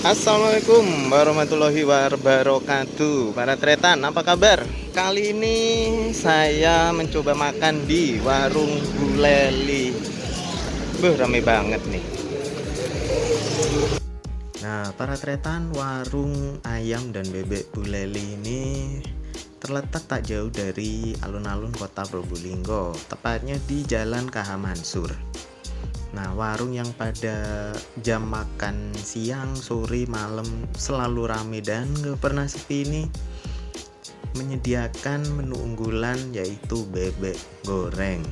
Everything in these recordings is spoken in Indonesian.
Assalamualaikum warahmatullahi wabarakatuh. Para tretan, apa kabar? Kali ini saya mencoba makan di warung Bu Leli. Rame banget nih. Nah, para tretan, warung ayam dan bebek Bu Leli ini terletak tak jauh dari alun-alun kota Probolinggo, tepatnya di Jalan KH Mansur. Nah, warung yang pada jam makan siang, sore, malam selalu rame dan gak pernah sepi ini menyediakan menu unggulan yaitu bebek goreng.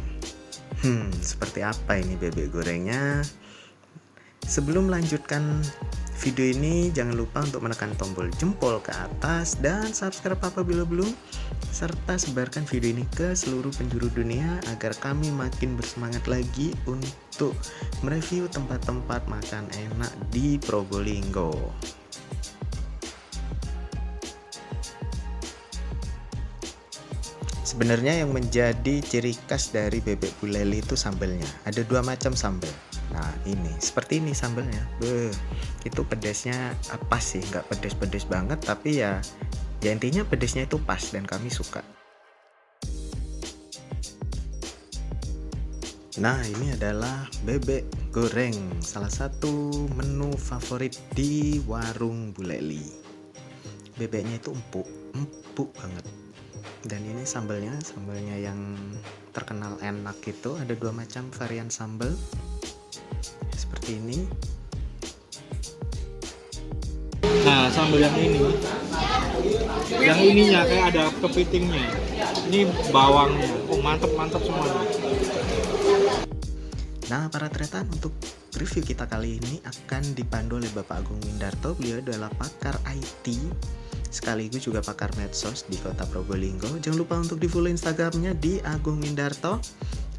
Seperti apa ini bebek gorengnya? Sebelum melanjutkan video ini, jangan lupa untuk menekan tombol jempol ke atas dan subscribe apabila belum, serta sebarkan video ini ke seluruh penjuru dunia agar kami makin bersemangat lagi untuk mereview tempat-tempat makan enak di Probolinggo. Sebenarnya yang menjadi ciri khas dari bebek Bu Leli itu sambelnya. Ada dua macam sambel. Nah, ini seperti ini sambelnya. Itu pedasnya pas sih, nggak pedes-pedes banget, tapi ya intinya pedesnya itu pas dan kami suka. Nah, ini adalah bebek goreng, salah satu menu favorit di warung Bu Leli. Bebeknya itu empuk banget. Dan ini sambelnya yang terkenal enak itu ada dua macam varian sambal seperti ini. Nah, sambal yang ininya kayak ada kepitingnya. Ini bawangnya. Oh, mantep semuanya. Nah, para tretan, untuk review kita kali ini akan dipandu oleh Bapak Agung Windarto. Beliau adalah pakar IT sekaligus juga pakar medsos di kota Probolinggo. Jangan lupa untuk di follow Instagramnya di Agung Windarto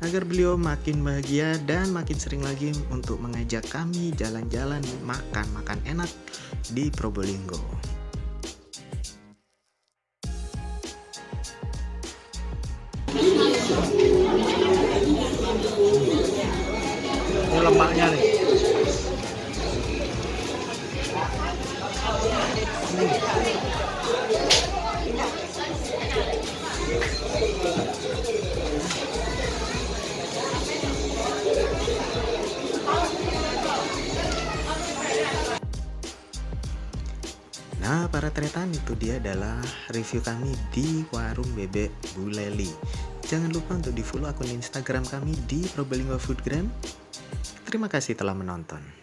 agar beliau makin bahagia dan makin sering lagi untuk mengajak kami jalan-jalan makan enak di Probolinggo. Ini lemaknya nih. Nah, para tretan, itu dia adalah review kami di warung bebek Bu Leli. Jangan lupa untuk di follow akun Instagram kami di Probolinggo Foodgram. Terima kasih telah menonton.